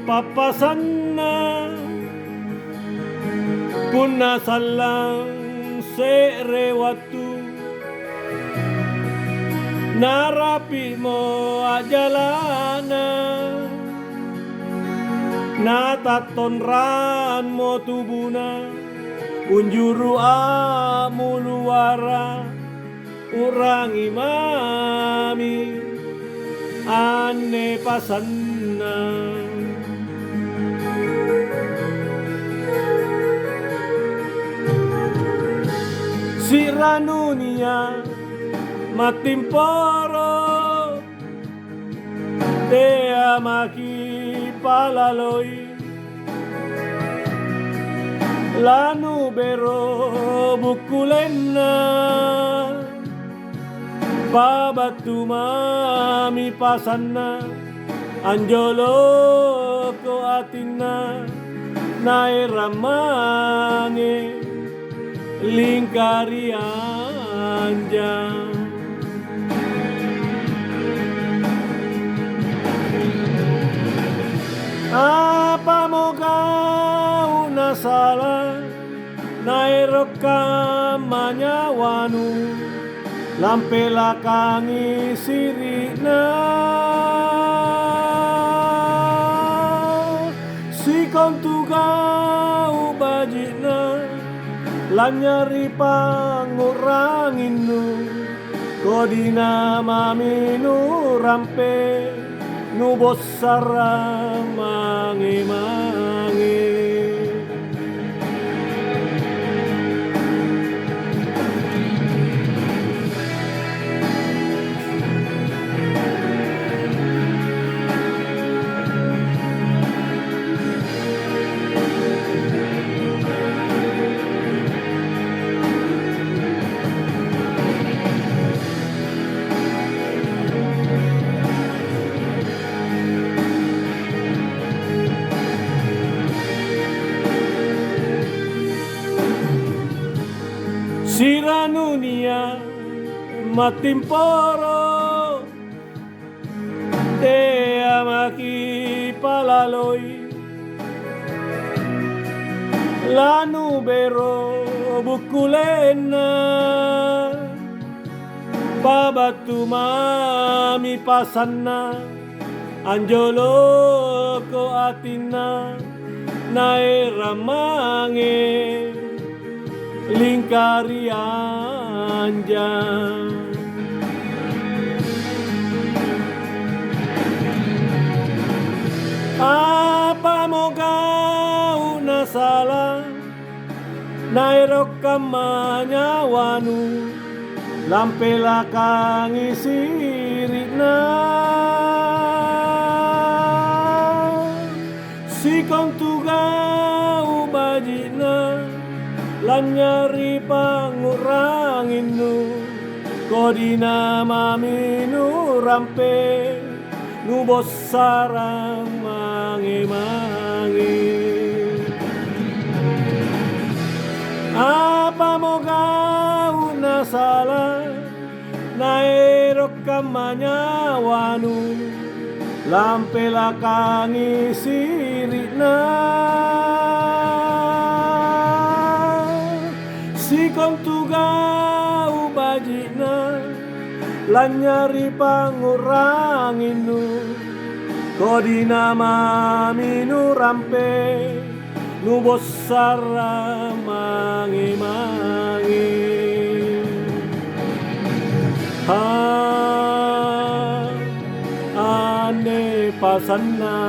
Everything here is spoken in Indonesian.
papasanna punna sallang serewatu narapi mo ajalana natatonran mo tubuna unjuru amuluara urang imami ane pasanna siranunia matimporo dea maki palaloi lanu bero bukulena babatu mami pasanna anjolo ko atina nairamange lingkari anja apa mau kau nasala nairoka manyawanu lampela kangi sirina sikon tugau bajina lanyari panguranginu kodina maminu rampe nubosara mangi-mangi siranunia matimporo dea maki palaloi lanu bero bukulena babatu mami pasanna anjolo ko atina nairamange lingkari anja apa mau kau nasala nairok manyawanu lampela kangi sirina sikong tugau bajina lanyari panguranginu kodina maminu rampe nubosarang mangi-mangi apa mau kau nasala nairok manyawanu lampela kangi sirina sikong tugau bajina lanyari panguranginu kodina maminu rampe nubosara mangi-mangi ane pasanna